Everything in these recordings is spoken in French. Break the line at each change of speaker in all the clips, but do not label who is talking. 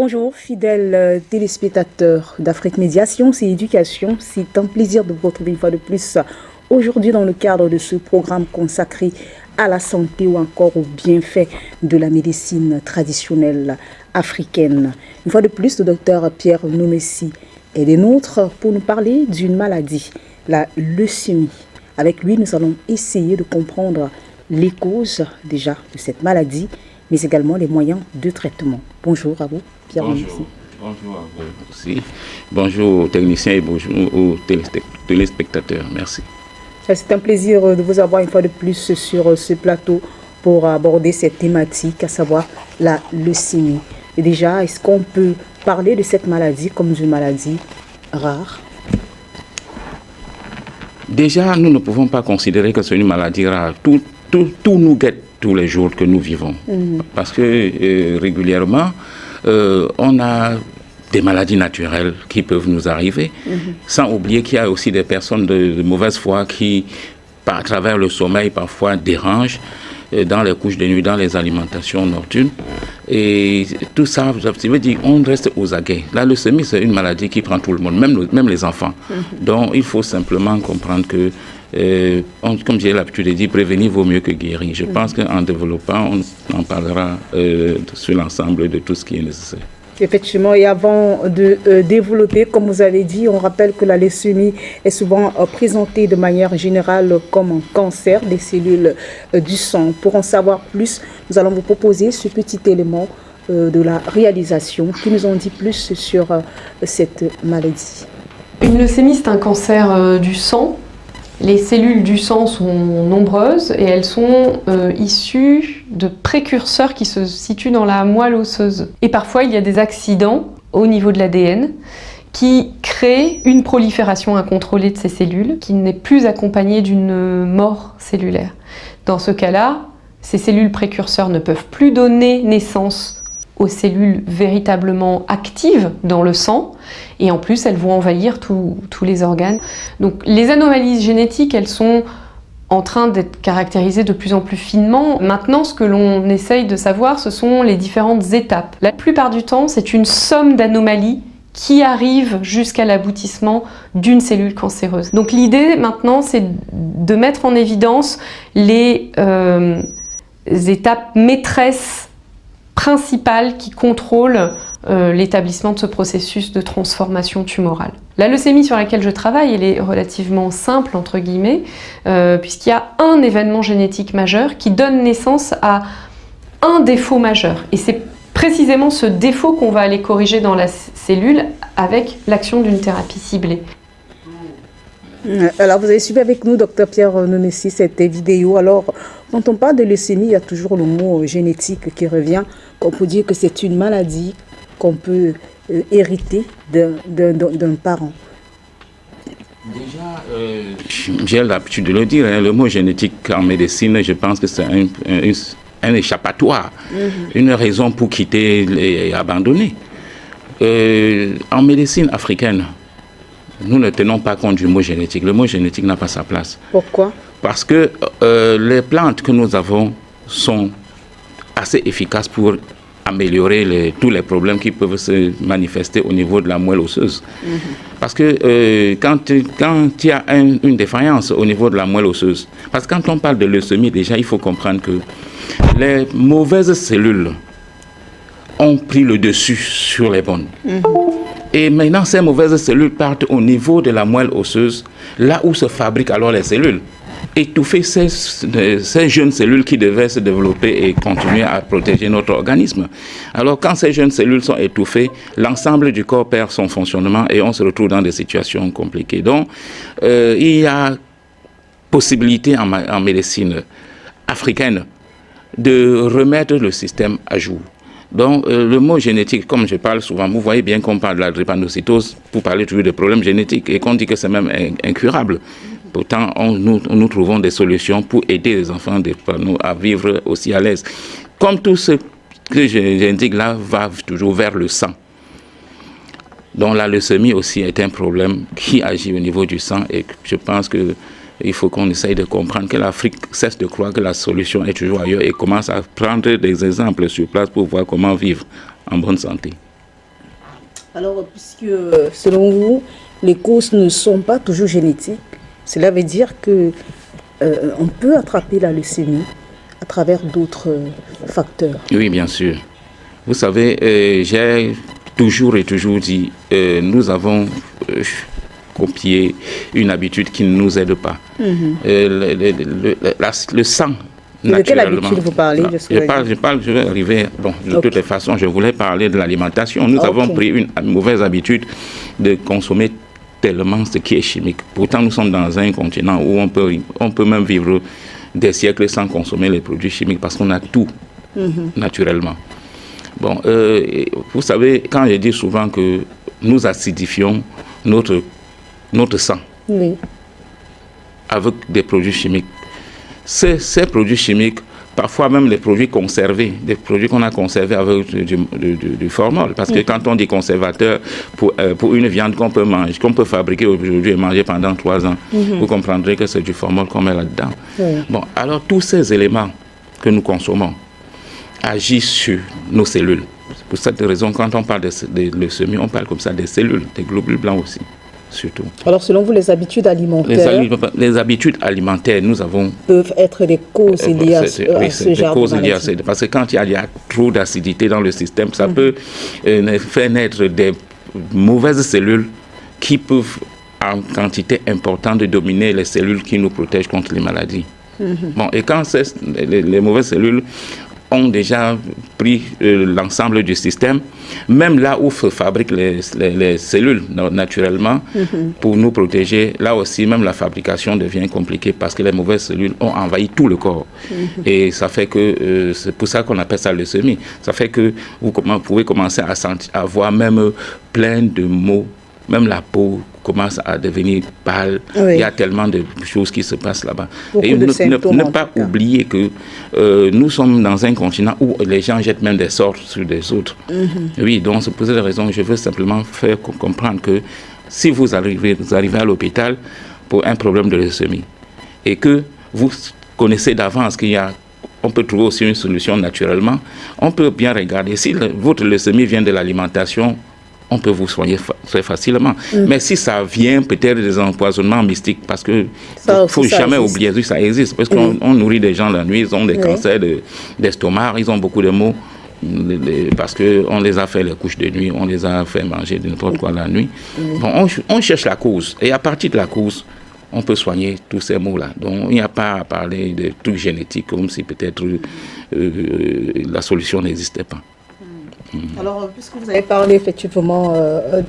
Bonjour, fidèles téléspectateurs d'Afrique Média, Sciences et Éducation. C'est un plaisir de vous retrouver une fois de plus aujourd'hui dans le cadre de ce programme consacré à la santé ou encore aux bienfaits de la médecine traditionnelle africaine. Une fois de plus, le docteur Pierre Nomessi est des nôtres pour nous parler d'une maladie, la leucémie. Avec lui, nous allons essayer de comprendre les causes déjà de cette maladie, mais également les moyens de traitement. Bonjour à vous, Pierre Nomessi.
Bonjour à vous aussi. Bonjour aux techniciens et bonjour aux téléspectateurs. Merci.
C'est un plaisir de vous avoir une fois de plus sur ce plateau pour aborder cette thématique, à savoir la leucémie. Et déjà, est-ce qu'on peut parler de cette maladie comme d'une maladie rare?
Déjà, nous ne pouvons pas considérer que c'est une maladie rare. Tout nous guette tous les jours que nous vivons. Parce que régulièrement, on a des maladies naturelles qui peuvent nous arriver, sans oublier qu'il y a aussi des personnes de mauvaise foi qui, à travers le sommeil, parfois dérangent dans les couches de nuit, dans les alimentations nocturnes. Et tout ça, ça veut dire on reste aux aguets. La leucémie, c'est une maladie qui prend tout le monde, même les enfants. Donc, il faut simplement comprendre que, comme j'ai l'habitude de dire, prévenir vaut mieux que guérir. Je pense qu'en développant, on en parlera sur l'ensemble de tout ce qui est nécessaire.
Effectivement, et avant de développer, comme vous avez dit, on rappelle que la leucémie est souvent présentée de manière générale comme un cancer des cellules du sang. Pour en savoir plus, nous allons vous proposer ce petit élément de la réalisation qui nous en dit plus sur cette maladie.
Une leucémie, c'est un cancer du sang. Les cellules du sang sont nombreuses et elles sont issues de précurseurs qui se situent dans la moelle osseuse. Et parfois, il y a des accidents au niveau de l'ADN qui créent une prolifération incontrôlée de ces cellules qui n'est plus accompagnée d'une mort cellulaire. Dans ce cas-là, ces cellules précurseurs ne peuvent plus donner naissance aux cellules véritablement actives dans le sang, et en plus elles vont envahir tous les organes. Donc les anomalies génétiques, elles sont en train d'être caractérisées de plus en plus finement. Maintenant, ce que l'on essaye de savoir, ce sont les différentes étapes. La plupart du temps, c'est une somme d'anomalies qui arrivent jusqu'à l'aboutissement d'une cellule cancéreuse. Donc l'idée maintenant, c'est de mettre en évidence les étapes maîtresses principale qui contrôle l'établissement de ce processus de transformation tumorale. La leucémie sur laquelle je travaille, elle est relativement simple, entre guillemets, puisqu'il y a un événement génétique majeur qui donne naissance à un défaut majeur. Et c'est précisément ce défaut qu'on va aller corriger dans la cellule avec l'action d'une thérapie ciblée.
Alors, vous avez suivi avec nous, docteur Pierre Nomessi, cette vidéo. Alors, quand on parle de leucémie, il y a toujours le mot génétique qui revient. On peut dire que c'est une maladie qu'on peut hériter d'un parent.
Déjà, j'ai l'habitude de le dire, le mot génétique en médecine, je pense que c'est un échappatoire, une raison pour quitter et abandonner. En médecine africaine, nous ne tenons pas compte du mot génétique. Le mot génétique n'a pas sa place.
Pourquoi?
Parce que les plantes que nous avons sont assez efficaces pour améliorer tous les problèmes qui peuvent se manifester au niveau de la moelle osseuse. Parce que quand il y a une défaillance au niveau de la moelle osseuse, parce que quand on parle de leucémie, déjà, il faut comprendre que les mauvaises cellules ont pris le dessus sur les bonnes. Et maintenant, ces mauvaises cellules partent au niveau de la moelle osseuse, là où se fabriquent alors les cellules. Étouffer ces jeunes cellules qui devaient se développer et continuer à protéger notre organisme. Alors, quand ces jeunes cellules sont étouffées, l'ensemble du corps perd son fonctionnement et on se retrouve dans des situations compliquées. Donc, il y a possibilité en médecine africaine de remettre le système à jour. Donc, le mot génétique, comme je parle souvent, vous voyez bien qu'on parle de la drépanocytose pour parler toujours de problèmes génétiques et qu'on dit que c'est même incurable. Pourtant, nous trouvons des solutions pour aider les enfants à vivre aussi à l'aise. Comme tout ce que j'indique là va toujours vers le sang. Donc, la leucémie aussi est un problème qui agit au niveau du sang et je pense que il faut qu'on essaye de comprendre que l'Afrique cesse de croire que la solution est toujours ailleurs et commence à prendre des exemples sur place pour voir comment vivre en bonne santé.
Alors, puisque selon vous, les causes ne sont pas toujours génétiques, cela veut dire que on peut attraper la leucémie à travers d'autres facteurs.
Oui, bien sûr. Vous savez, j'ai toujours et toujours dit, nous avons copié une habitude qui ne nous aide pas. Le sang,
de quelle habitude vous parlez?
Je vais arriver. Bon, de toutes les façons, je voulais parler de l'alimentation. Nous avons pris une mauvaise habitude de consommer tellement ce qui est chimique. Pourtant, nous sommes dans un continent où on peut même vivre des siècles sans consommer les produits chimiques parce qu'on a tout naturellement. Bon, vous savez, quand je dis souvent que nous acidifions notre sang avec des produits chimiques, ces produits chimiques, parfois même les produits conservés, des produits qu'on a conservés avec du formol. Parce que quand on dit conservateur pour une viande qu'on peut manger, qu'on peut fabriquer aujourd'hui et manger pendant 3 ans, vous comprendrez que c'est du formol qu'on met là-dedans. Bon, alors tous ces éléments que nous consommons agissent sur nos cellules. C'est pour cette raison, quand on parle de leucémie, on parle comme ça des cellules, des globules blancs aussi. Surtout.
Alors, selon vous, les habitudes alimentaires...
Les habitudes alimentaires, nous avons...
peuvent être des causes liées à ce genre de maladie.
Parce que quand il y a trop d'acidité dans le système, ça peut faire naître des mauvaises cellules qui peuvent, en quantité importante, dominer les cellules qui nous protègent contre les maladies. Bon, et quand les mauvaises cellules ont déjà pris l'ensemble du système, même là où se fabriquent les cellules naturellement pour nous protéger, là aussi même la fabrication devient compliquée parce que les mauvaises cellules ont envahi tout le corps. Et ça fait que, c'est pour ça qu'on appelle ça leucémie, ça fait que vous pouvez commencer à voir même plein de maux, même la peau commence à devenir pâle. Il y a tellement de choses qui se passent là-bas. Et ne pas oublier que nous sommes dans un continent où les gens jettent même des sorts sur des autres. Oui, donc c'est pour cette raison que je veux simplement faire comprendre que si vous arrivez à l'hôpital pour un problème de leucémie et que vous connaissez d'avance on peut trouver aussi une solution naturellement, on peut bien regarder. Si votre leucémie vient de l'alimentation, on peut vous soigner très facilement. Mais si ça vient peut-être des empoisonnements mystiques, parce que il ne faut jamais oublier que ça existe, parce qu'on nourrit des gens la nuit, ils ont des cancers d'estomac, ils ont beaucoup de maux, parce qu'on les a fait les couches de nuit, on les a fait manger de n'importe quoi la nuit. Bon, on cherche la cause, et à partir de la cause, on peut soigner tous ces maux-là. Donc, il n'y a pas à parler de trucs génétiques, comme si peut-être la solution n'existait pas.
Alors, puisque vous avez parlé effectivement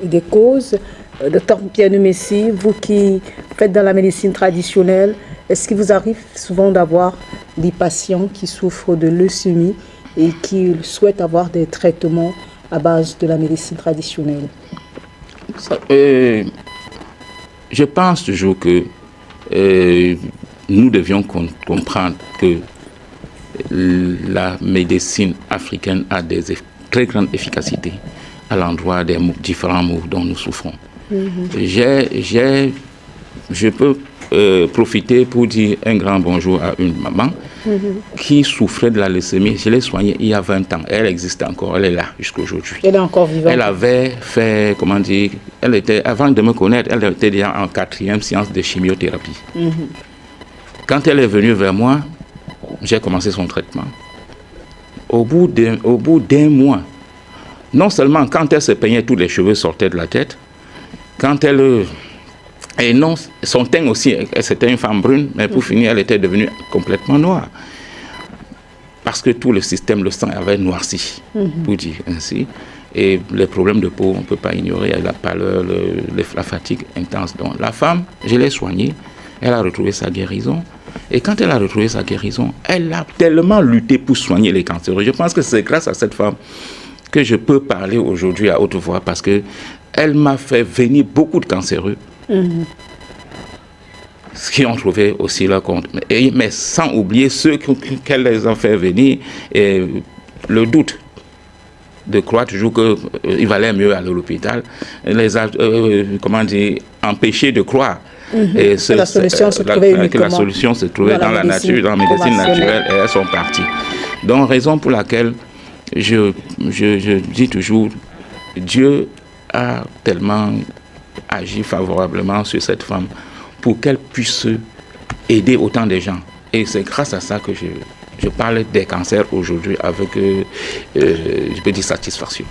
des causes, Dr Pierre Numessi, vous qui faites dans la médecine traditionnelle, est-ce qu'il vous arrive souvent d'avoir des patients qui souffrent de leucémie et qui souhaitent avoir des traitements à base de la médecine traditionnelle?
Je pense toujours que nous devions comprendre que la médecine africaine a des très grande efficacité à l'endroit des différents maux dont nous souffrons. Je peux profiter pour dire un grand bonjour à une maman qui souffrait de la leucémie. Je l'ai soignée il y a 20 ans. Elle existe encore, elle est là jusqu'aujourd'hui.
Elle est encore vivante.
Elle avait fait, avant de me connaître, elle était déjà en 4e séance de chimiothérapie. Quand elle est venue vers moi, j'ai commencé son traitement. Au bout d'un mois, non seulement quand elle se peignait, tous les cheveux sortaient de la tête, son teint aussi, c'était une femme brune, mais pour finir, elle était devenue complètement noire. Parce que tout le système, le sang avait noirci, pour dire ainsi. Et les problèmes de peau, on ne peut pas ignorer, la pâleur, la fatigue intense. Donc la femme, je l'ai soignée, elle a retrouvé sa guérison. Et quand elle a retrouvé sa guérison, elle a tellement lutté pour soigner les cancers. Je pense que c'est grâce à cette femme que je peux parler aujourd'hui à haute voix, parce qu'elle m'a fait venir beaucoup de cancéreux qui ont trouvé aussi leur compte. Mais sans oublier ceux qu'elle les a fait venir, et le doute de croire toujours qu'il valait mieux aller à l'hôpital, les a empêchés de croire. Et
que la solution se trouvait
dans la nature, dans la médecine naturelle, et elles sont parties. Donc, raison pour laquelle je dis toujours, Dieu a tellement agi favorablement sur cette femme pour qu'elle puisse aider autant de gens. Et c'est grâce à ça que je parle des cancers aujourd'hui avec, je peux dire, satisfaction.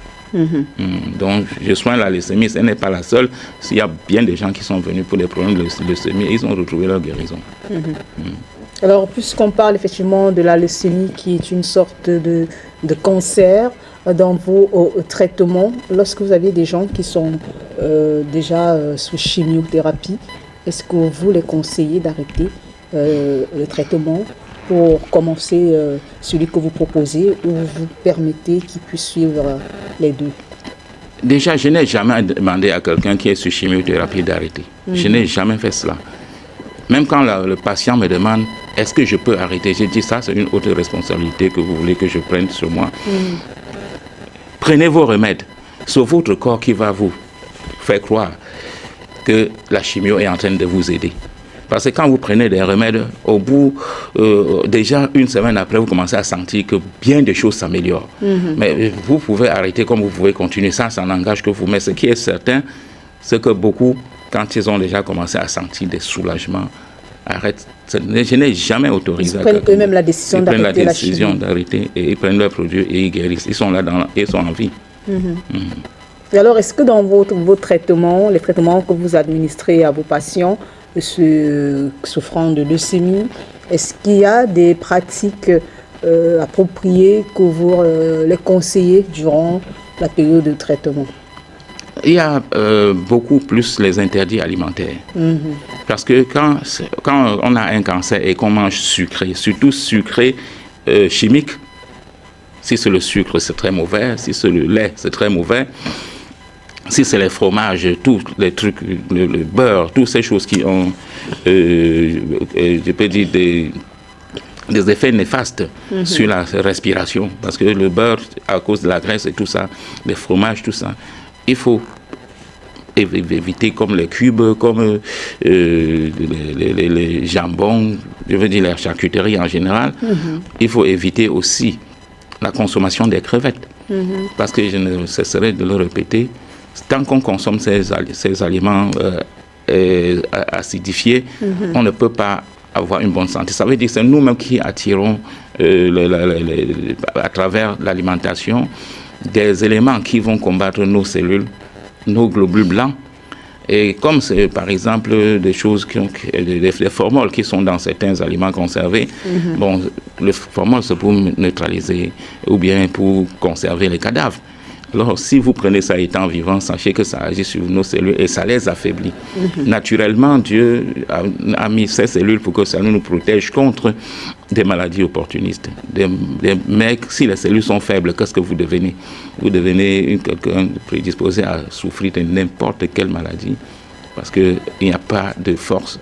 Donc, je soigne la leucémie, ce n'est pas la seule. Il y a bien des gens qui sont venus pour des problèmes de leucémie, ils ont retrouvé leur guérison.
Alors, puisqu'on parle effectivement de la leucémie, qui est une sorte de cancer, dans vos traitements, lorsque vous avez des gens qui sont déjà sous chimiothérapie, est-ce que vous les conseillez d'arrêter le traitement pour commencer celui que vous proposez, ou vous permettez qu'ils puissent suivre les deux?
Déjà, je n'ai jamais demandé à quelqu'un qui est sous chimiothérapie d'arrêter. Je n'ai jamais fait cela. Même quand le patient me demande « est-ce que je peux arrêter ?» Je dis ça, c'est une autre responsabilité que vous voulez que je prenne sur moi. Prenez vos remèdes. C'est votre corps qui va vous faire croire que la chimio est en train de vous aider. Parce que quand vous prenez des remèdes, au bout, déjà une semaine après, vous commencez à sentir que bien des choses s'améliorent. Mais vous pouvez arrêter comme vous pouvez continuer. Ça n'engage que vous. Mais ce qui est certain, c'est que beaucoup, quand ils ont déjà commencé à sentir des soulagements, arrêtent. Je n'ai jamais autorisé.
Ils prennent eux-mêmes la décision d'arrêter la chimio.
Ils prennent la décision d'arrêter et ils prennent leurs produits et ils guérissent. Ils sont là, ils sont en vie.
Et alors, est-ce que dans vos traitements, les traitements que vous administrez à vos patients souffrant de leucémie, est-ce qu'il y a des pratiques appropriées que vous les conseillez durant la période de traitement?
Il y a beaucoup plus les interdits alimentaires. Parce que quand on a un cancer et qu'on mange sucré, surtout sucré chimique, si c'est le sucre, c'est très mauvais. Si c'est le lait, c'est très mauvais. Si c'est les fromages, tous les trucs, le beurre, toutes ces choses qui ont, je peux dire, des effets néfastes sur la respiration. Parce que le beurre, à cause de la graisse et tout ça, les fromages, tout ça, il faut éviter comme les cubes, comme les jambons, je veux dire la charcuterie en général. Il faut éviter aussi la consommation des crevettes. Parce que je ne cesserai de le répéter, tant qu'on consomme ces aliments acidifiés, on ne peut pas avoir une bonne santé. Ça veut dire que c'est nous-mêmes qui attirons à travers l'alimentation des éléments qui vont combattre nos cellules, nos globules blancs. Et comme c'est par exemple des choses des formoles qui sont dans certains aliments conservés, bon, le formol c'est pour neutraliser ou bien pour conserver les cadavres. Alors, si vous prenez ça étant vivant, sachez que ça agit sur nos cellules et ça les affaiblit. Naturellement, Dieu a mis ces cellules pour que ça nous protège contre des maladies opportunistes. Mais si les cellules sont faibles, qu'est-ce que vous devenez? Vous devenez quelqu'un prédisposé à souffrir de n'importe quelle maladie parce qu'il n'y a pas de force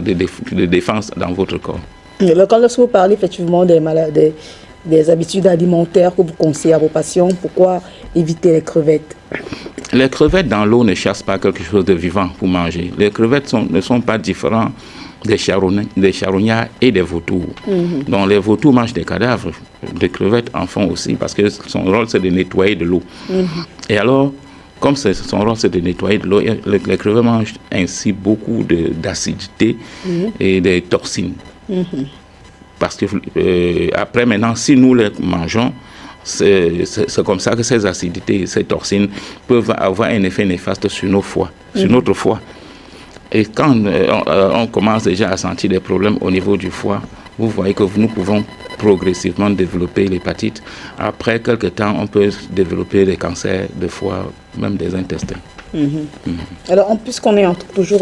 de défense dans votre corps.
Alors, quand lorsque vous parlez effectivement des habitudes alimentaires que vous conseillez à vos patients, pourquoi éviter les crevettes?
Les crevettes dans l'eau ne chassent pas quelque chose de vivant pour manger. Les crevettes ne sont pas différents des charognards et des vautours. Donc les vautours mangent des cadavres, les crevettes en font aussi parce que son rôle c'est de nettoyer de l'eau. Et alors, comme son rôle c'est de nettoyer de l'eau, les crevettes mangent ainsi beaucoup d'acidité et de toxines. Parce que après maintenant, si nous les mangeons, c'est comme ça que ces acidités, ces toxines peuvent avoir un effet néfaste sur nos foies, sur notre foie. Et quand on commence déjà à sentir des problèmes au niveau du foie, vous voyez que nous pouvons progressivement développer l'hépatite. Après quelques temps, on peut développer des cancers de foie, même des intestins.
Alors, puisqu'on est toujours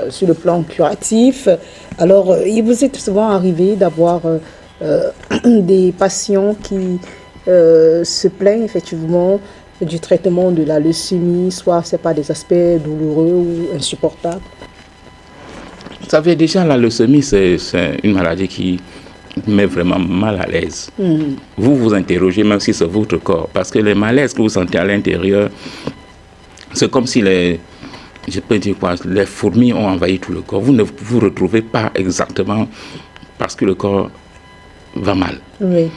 sur le plan curatif, alors il vous est souvent arrivé d'avoir des patients qui se plaignent effectivement du traitement de la leucémie, soit c'est pas des aspects douloureux ou insupportables?
Vous savez, déjà la leucémie, c'est une maladie qui met vraiment mal à l'aise. Vous vous interrogez même si c'est votre corps, parce que les malaises que vous sentez à l'intérieur, c'est comme si les fourmis ont envahi tout le corps. Vous ne vous retrouvez pas exactement parce que le corps va mal.
Oui.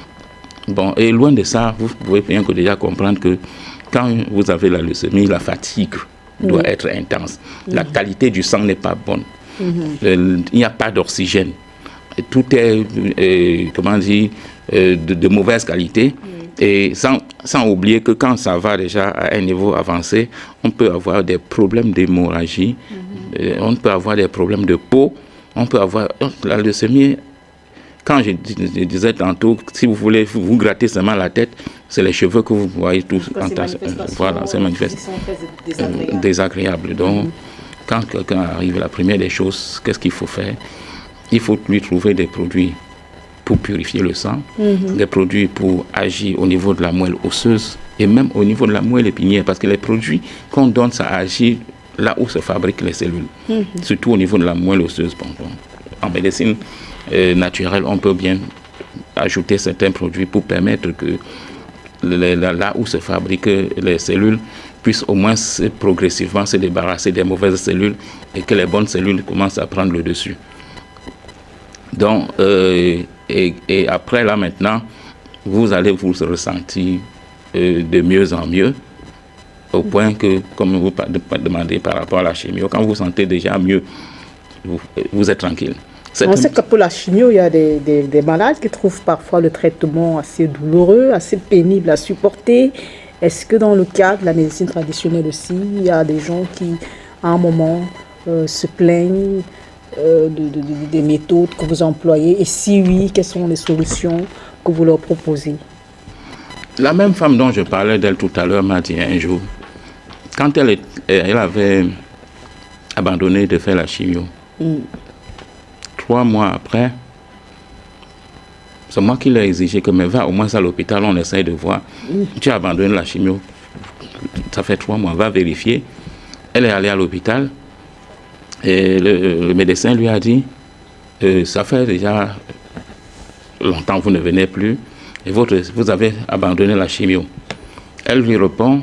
Bon, et loin de ça, vous pouvez bien que déjà comprendre que quand vous avez la leucémie, la fatigue doit être intense. La qualité du sang n'est pas bonne. Il n'y a pas d'oxygène. Tout est, comment dire, de mauvaise qualité. Et sans oublier que quand ça va déjà à un niveau avancé, on peut avoir des problèmes d'hémorragie, on peut avoir des problèmes de peau, on peut avoir la leucémie. Quand je disais tantôt, si vous voulez vous gratter seulement la tête, c'est les cheveux que vous voyez tous. Voilà, c'est manifestement désagréable. Donc, quand quelqu'un arrive, la première des choses, qu'est-ce qu'il faut faire? Il faut lui trouver des produits pour purifier le sang, des produits pour agir au niveau de la moelle osseuse et même au niveau de la moelle épinière, parce que les produits qu'on donne, ça agit là où se fabriquent les cellules, surtout au niveau de la moelle osseuse. En médecine naturelle, on peut bien ajouter certains produits pour permettre que là où se fabriquent les cellules puissent au moins progressivement se débarrasser des mauvaises cellules et que les bonnes cellules commencent à prendre le dessus. Donc, et après, là, maintenant, vous allez vous ressentir de mieux en mieux, au point que, comme vous demandez par rapport à la chimio, quand vous vous sentez déjà mieux, vous êtes tranquille.
On sait que pour la chimio, il y a des malades qui trouvent parfois le traitement assez douloureux, assez pénible à supporter. Est-ce que dans le cas de la médecine traditionnelle aussi, il y a des gens qui, à un moment, se plaignent des méthodes que vous employez? Et si oui, quelles sont les solutions que vous leur proposez?
La même femme dont je parlais d'elle tout à l'heure m'a dit un jour, quand elle avait abandonné de faire la chimio, 3 mois après, c'est moi qui l'ai exigé que mais va au moins à l'hôpital, on essaye de voir. Tu as abandonné la chimio, ça fait 3 mois, va vérifier. Elle est allée à l'hôpital et le médecin lui a dit ça fait déjà longtemps que vous ne venez plus et vous avez abandonné la chimio. Elle lui répond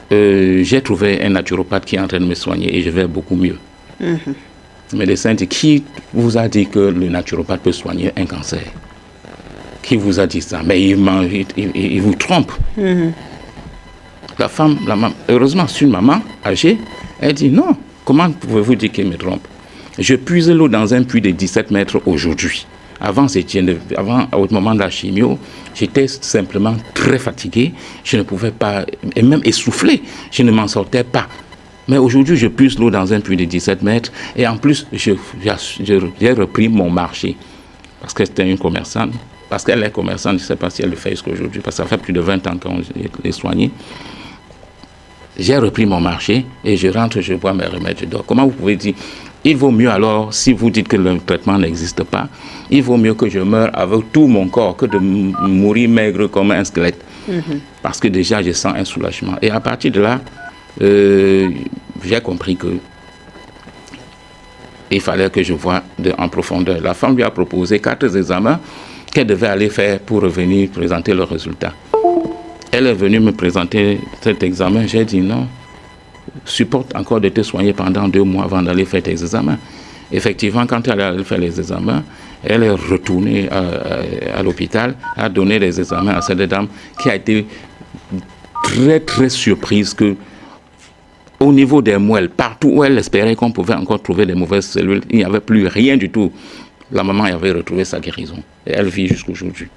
j'ai trouvé un naturopathe qui est en train de me soigner et je vais beaucoup mieux. Le médecin dit, qui vous a dit que le naturopathe peut soigner un cancer? Qui vous a dit ça? Mais il vous trompe. La femme, heureusement, c'est une maman âgée, elle dit, non, comment pouvez-vous dire qu'il me trompe? Je puise l'eau dans un puits de 17 mètres aujourd'hui. Avant, au moment de la chimio, j'étais simplement très fatigué, je ne pouvais pas, et même essoufflé, je ne m'en sortais pas. Mais aujourd'hui, je puise l'eau dans un puits de 17 mètres et en plus, j'ai repris mon marché. Parce que c'était une commerçante. Parce qu'elle est commerçante, je ne sais pas si elle le fait jusqu'aujourd'hui, parce que ça fait plus de 20 ans qu'on est soigné. J'ai repris mon marché et je rentre, je bois mes remèdes, je dors. Comment vous pouvez dire, il vaut mieux alors, si vous dites que le traitement n'existe pas, il vaut mieux que je meure avec tout mon corps que de mourir maigre comme un squelette. Parce que déjà, je sens un soulagement. Et à partir de là, j'ai compris que il fallait que je voie en profondeur. La femme lui a proposé 4 examens qu'elle devait aller faire pour revenir présenter le résultat. Elle est venue me présenter cet examen. J'ai dit non, supporte encore de te soigner pendant 2 mois avant d'aller faire tes examens. Effectivement, quand elle allait faire les examens, elle est retournée à l'hôpital, a donné les examens à cette dame qui a été très très surprise que au niveau des moelles, partout où elle espérait qu'on pouvait encore trouver des mauvaises cellules, il n'y avait plus rien du tout. La maman avait retrouvé sa guérison. Et elle vit jusqu'aujourd'hui.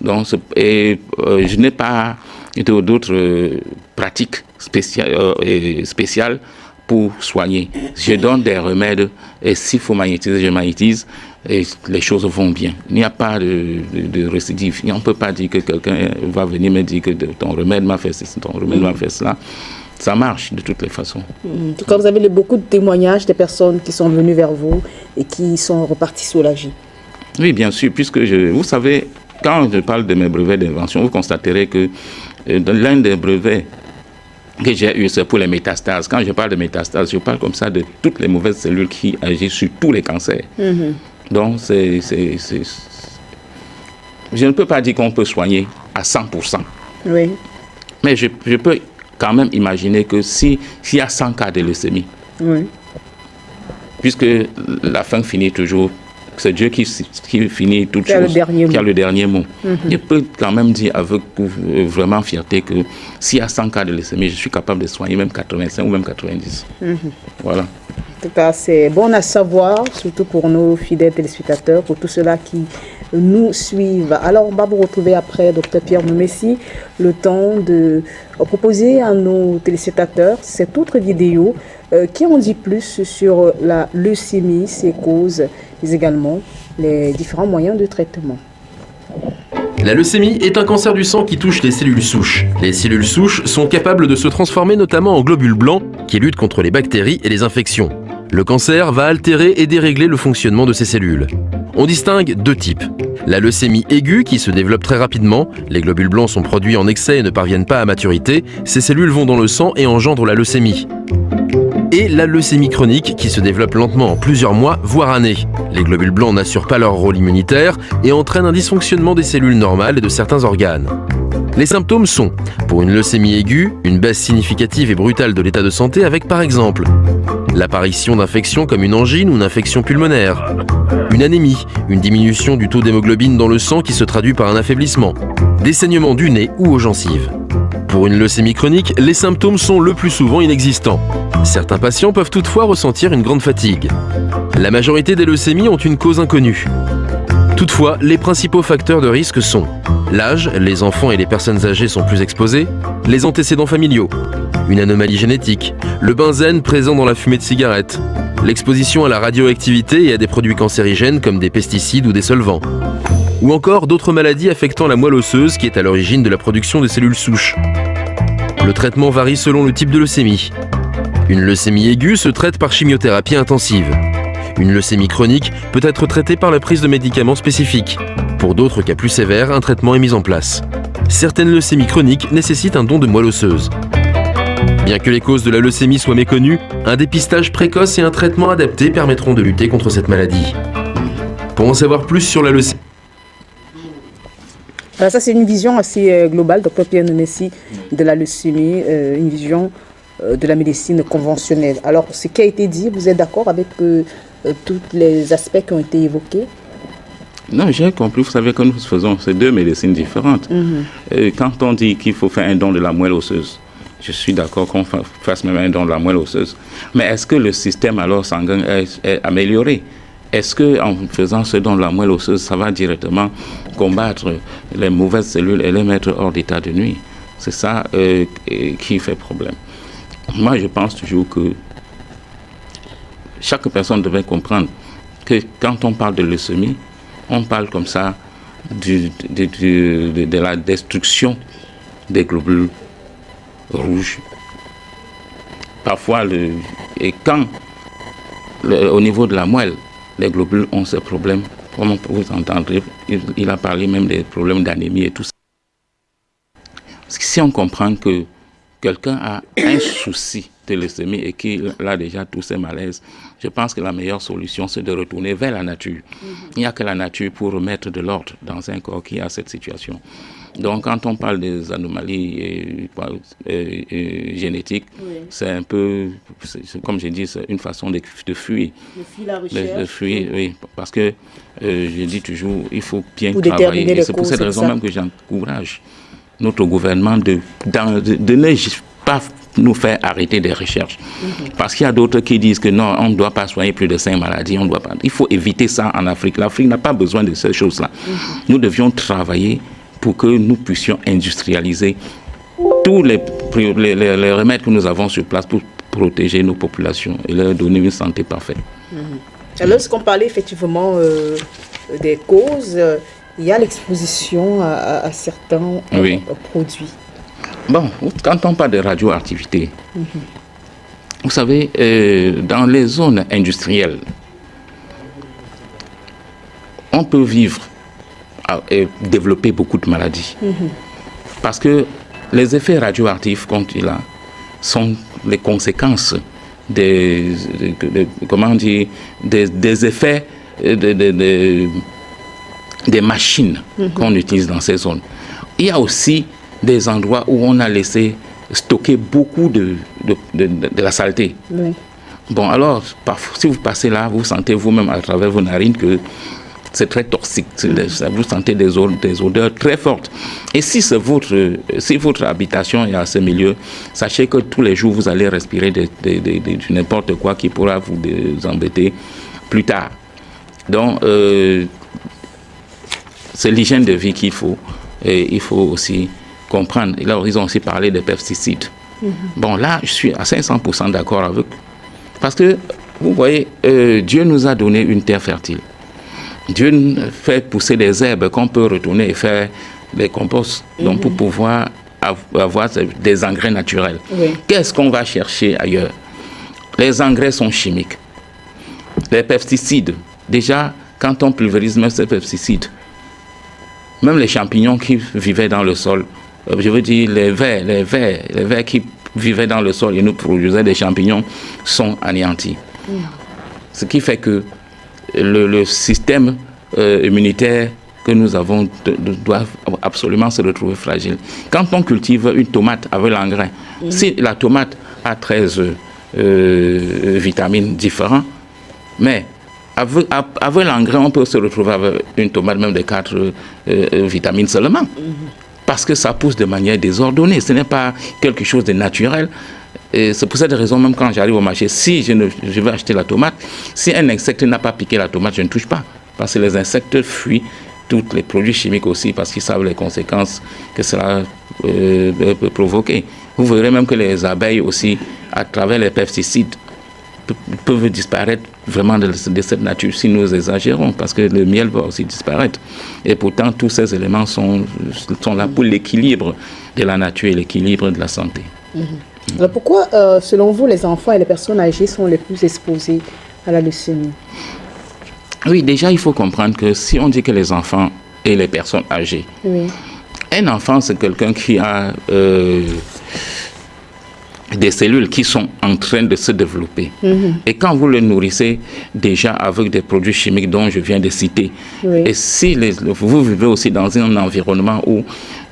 Donc, je n'ai pas d'autres pratiques spéciales pour soigner. Je donne des remèdes et s'il faut magnétiser, je magnétise et les choses vont bien. Il n'y a pas de récidive. On ne peut pas dire que quelqu'un va venir me dire que ton remède m'a fait ceci, ton remède m'a fait cela. Ça marche de toutes les façons.
En tout cas, vous avez beaucoup de témoignages des personnes qui sont venues vers vous et qui sont reparties soulagées.
Oui, bien sûr, puisque vous savez, quand je parle de mes brevets d'invention, vous constaterez que l'un des brevets que j'ai eu, c'est pour les métastases. Quand je parle de métastases, je parle comme ça de toutes les mauvaises cellules qui agissent sur tous les cancers. Donc, je ne peux pas dire qu'on peut soigner à 100%. Oui. Mais je peux quand même imaginer que s'il y a 100 cas de leucémie, puisque la fin finit toujours c'est Dieu qui finit toute chose, qui a le dernier mot. Je peux quand même dire avec vraiment fierté que s'il y a 100 cas de leucémie, je suis capable de soigner même 85 ou même 90. Voilà.
En tout cas, c'est bon à savoir, surtout pour nos fidèles téléspectateurs, pour tous ceux-là qui nous suivent. Alors, on va vous retrouver après, Dr Pierre Nomessi, le temps de proposer à nos téléspectateurs cette autre vidéo qui en dit plus sur la leucémie, ses causes, mais également les différents moyens de traitement.
La leucémie est un cancer du sang qui touche les cellules souches. Les cellules souches sont capables de se transformer notamment en globules blancs qui luttent contre les bactéries et les infections. Le cancer va altérer et dérégler le fonctionnement de ces cellules. On distingue deux types. La leucémie aiguë qui se développe très rapidement, les globules blancs sont produits en excès et ne parviennent pas à maturité, ces cellules vont dans le sang et engendrent la leucémie. Et la leucémie chronique qui se développe lentement en plusieurs mois, voire années. Les globules blancs n'assurent pas leur rôle immunitaire et entraînent un dysfonctionnement des cellules normales et de certains organes. Les symptômes sont, pour une leucémie aiguë, une baisse significative et brutale de l'état de santé avec par exemple l'apparition d'infections comme une angine ou une infection pulmonaire, une anémie, une diminution du taux d'hémoglobine dans le sang qui se traduit par un affaiblissement, des saignements du nez ou aux gencives. Pour une leucémie chronique, les symptômes sont le plus souvent inexistants. Certains patients peuvent toutefois ressentir une grande fatigue. La majorité des leucémies ont une cause inconnue. Toutefois, les principaux facteurs de risque sont l'âge, les enfants et les personnes âgées sont plus exposés, les antécédents familiaux, une anomalie génétique, le benzène présent dans la fumée de cigarette, l'exposition à la radioactivité et à des produits cancérigènes comme des pesticides ou des solvants, ou encore d'autres maladies affectant la moelle osseuse qui est à l'origine de la production des cellules souches. Le traitement varie selon le type de leucémie. Une leucémie aiguë se traite par chimiothérapie intensive. Une leucémie chronique peut être traitée par la prise de médicaments spécifiques. Pour d'autres cas plus sévères, un traitement est mis en place. Certaines leucémies chroniques nécessitent un don de moelle osseuse. Bien que les causes de la leucémie soient méconnues, un dépistage précoce et un traitement adapté permettront de lutter contre cette maladie. Pour en savoir plus sur la leucémie...
Alors ça, c'est une vision assez globale, Dr Pierre Nomessi, de la leucémie, une vision de la médecine conventionnelle. Alors, ce qui a été dit, vous êtes d'accord avec tous les aspects qui ont été évoqués?
Non, j'ai compris. Vous savez que nous faisons ces deux médecines différentes. Quand on dit qu'il faut faire un don de la moelle osseuse, je suis d'accord qu'on fasse même un don de la moelle osseuse. Mais est-ce que le système alors sanguin est amélioré? Est-ce qu'en faisant ce don de la moelle osseuse, ça va directement combattre les mauvaises cellules et les mettre hors d'état de nuit? C'est ça qui fait problème. Moi, je pense toujours que chaque personne devait comprendre que quand on parle de leucémie, on parle comme ça de la destruction des globules rouges. Parfois, au niveau de la moelle, les globules ont ces problèmes. Comme vous entendrez, il a parlé même des problèmes d'anémie et tout ça. Parce que si on comprend que quelqu'un a un souci de leucémie et qu'il a déjà tous ces malaises, je pense que la meilleure solution, c'est de retourner vers la nature. Il n'y a que la nature pour remettre de l'ordre dans un corps qui a cette situation. Donc, quand on parle des anomalies génétiques, c'est un peu, comme j'ai dit, c'est une façon de fuir.
De fuir la recherche.
De fuir, oui. Parce que, je dis toujours, il faut bien travailler. Et c'est pour cette raison même que j'encourage notre gouvernement de ne pas nous faire arrêter des recherches. Parce qu'il y a d'autres qui disent que non, on ne doit pas soigner plus de 5 maladies. On doit pas. Il faut éviter ça en Afrique. L'Afrique n'a pas besoin de ces choses-là. Nous devions travailler pour que nous puissions industrialiser tous les remèdes que nous avons sur place pour protéger nos populations et leur donner une santé parfaite.
Alors, lorsqu'on parlait effectivement des causes, il y a l'exposition à certains produits.
Bon, quand on parle de radioactivité, vous savez, dans les zones industrielles, on peut vivre et développer beaucoup de maladies. Parce que les effets radioactifs, comme tu l'as, sont les conséquences des effets des machines qu'on utilise dans ces zones. Il y a aussi des endroits où on a laissé stocker beaucoup de la saleté. Bon, alors, parfois, si vous passez là, vous sentez vous-même à travers vos narines que c'est très toxique. Vous sentez des odeurs très fortes. Et si votre habitation est à ce milieu, sachez que tous les jours, vous allez respirer du n'importe quoi qui pourra vous embêter plus tard. Donc, c'est l'hygiène de vie qu'il faut. Et il faut aussi comprendre. Et là, ils ont aussi parlé des pesticides. Bon, là, je suis à 500% d'accord avec. Parce que, vous voyez, Dieu nous a donné une terre fertile. Dieu fait pousser des herbes qu'on peut retourner et faire des composts, donc pour pouvoir avoir des engrais naturels. Oui. Qu'est-ce qu'on va chercher ailleurs? Les engrais sont chimiques. Les pesticides, déjà, quand on pulvérise même ces pesticides, même les champignons qui vivaient dans le sol, je veux dire les vers qui vivaient dans le sol et nous produisaient des champignons sont anéantis. Ce qui fait que le système immunitaire que nous avons doit absolument se retrouver fragile. Quand on cultive une tomate avec l'engrais, si la tomate a 13 vitamines différentes, mais avec l'engrais, on peut se retrouver avec une tomate même de 4 vitamines seulement. Parce que ça pousse de manière désordonnée. Ce n'est pas quelque chose de naturel. Et c'est pour cette raison, même quand j'arrive au marché, si je vais acheter la tomate, si un insecte n'a pas piqué la tomate, je ne touche pas. Parce que les insectes fuient tous les produits chimiques aussi, parce qu'ils savent les conséquences que cela peut provoquer. Vous verrez même que les abeilles aussi, à travers les pesticides, peuvent disparaître vraiment de cette nature si nous exagérons, parce que le miel va aussi disparaître. Et pourtant, tous ces éléments sont là pour l'équilibre de la nature et l'équilibre de la santé.
Alors pourquoi, selon vous, les enfants et les personnes âgées sont les plus exposés à la leucémie?
Oui, déjà, il faut comprendre que si on dit que les enfants et les personnes âgées, un enfant, c'est quelqu'un qui a des cellules qui sont en train de se développer. Et quand vous le nourrissez déjà avec des produits chimiques dont je viens de citer, et si vous vivez aussi dans un environnement où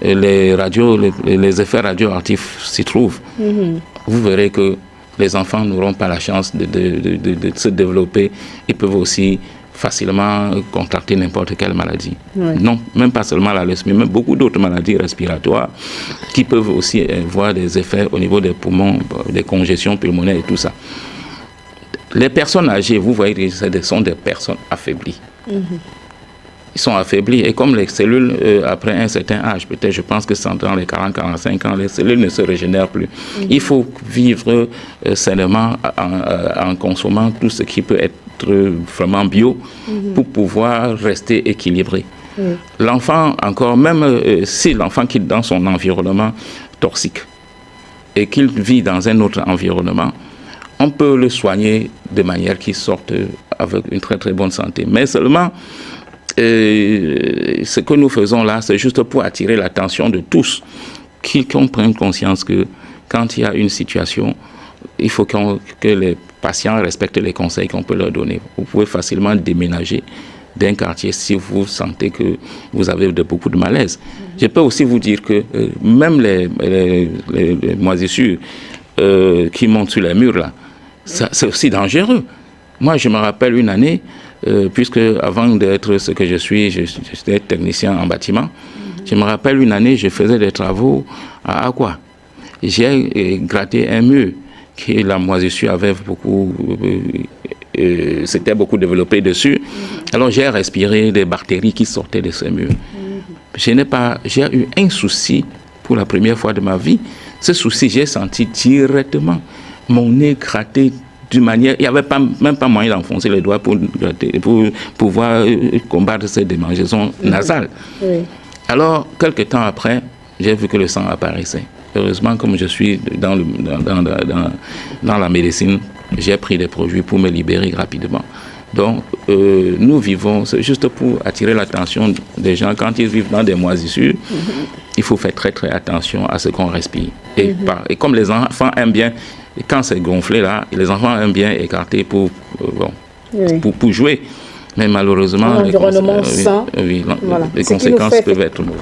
les effets radioactifs s'y trouvent, vous verrez que les enfants n'auront pas la chance de se développer. Ils peuvent aussi facilement contracter n'importe quelle maladie. Non, même pas seulement la leucémie, mais beaucoup d'autres maladies respiratoires qui peuvent aussi avoir des effets au niveau des poumons, des congestions pulmonaires et tout ça. Les personnes âgées, vous voyez, ce sont des personnes affaiblies. Ils sont affaiblis et comme les cellules, après un certain âge, peut-être je pense que c'est dans les 40-45 ans, les cellules ne se régénèrent plus. Il faut vivre sainement en consommant tout ce qui peut être vraiment bio pour pouvoir rester équilibré. L'enfant, encore, même si l'enfant quitte dans son environnement toxique et qu'il vit dans un autre environnement, on peut le soigner de manière qu'il sorte avec une très très bonne santé. Mais seulement, ce que nous faisons là, c'est juste pour attirer l'attention de tous, qu'on prenne conscience que quand il y a une situation, il faut que les patients respectent les conseils qu'on peut leur donner. Vous pouvez facilement déménager d'un quartier si vous sentez que vous avez beaucoup de malaise. Je peux aussi vous dire que même les moisissures qui montent sur les murs là, c'est aussi dangereux. Moi, je me rappelle une année, puisque avant d'être ce que je suis, j'étais technicien en bâtiment. Je me rappelle une année, je faisais des travaux à Aqua. J'ai gratté un mur que la moisissure avait s'était beaucoup développé dessus. Alors j'ai respiré des bactéries qui sortaient de ce mur. J'ai eu un souci pour la première fois de ma vie. Ce souci, j'ai senti directement mon nez gratter d'une manière, il n'y avait même pas moyen d'enfoncer les doigts pour pouvoir combattre ces démangeaisons nasales. Alors, quelques temps après, j'ai vu que le sang apparaissait. Heureusement, comme je suis dans la médecine, j'ai pris des produits pour me libérer rapidement. Donc, nous vivons, c'est juste pour attirer l'attention des gens, quand ils vivent dans des moisissures, il faut faire très très attention à ce qu'on respire. Et comme les enfants aiment bien, quand c'est gonflé là, les enfants aiment bien écarter pour jouer. Mais malheureusement,
l'environnement sain,
les conséquences peuvent être mauvaises.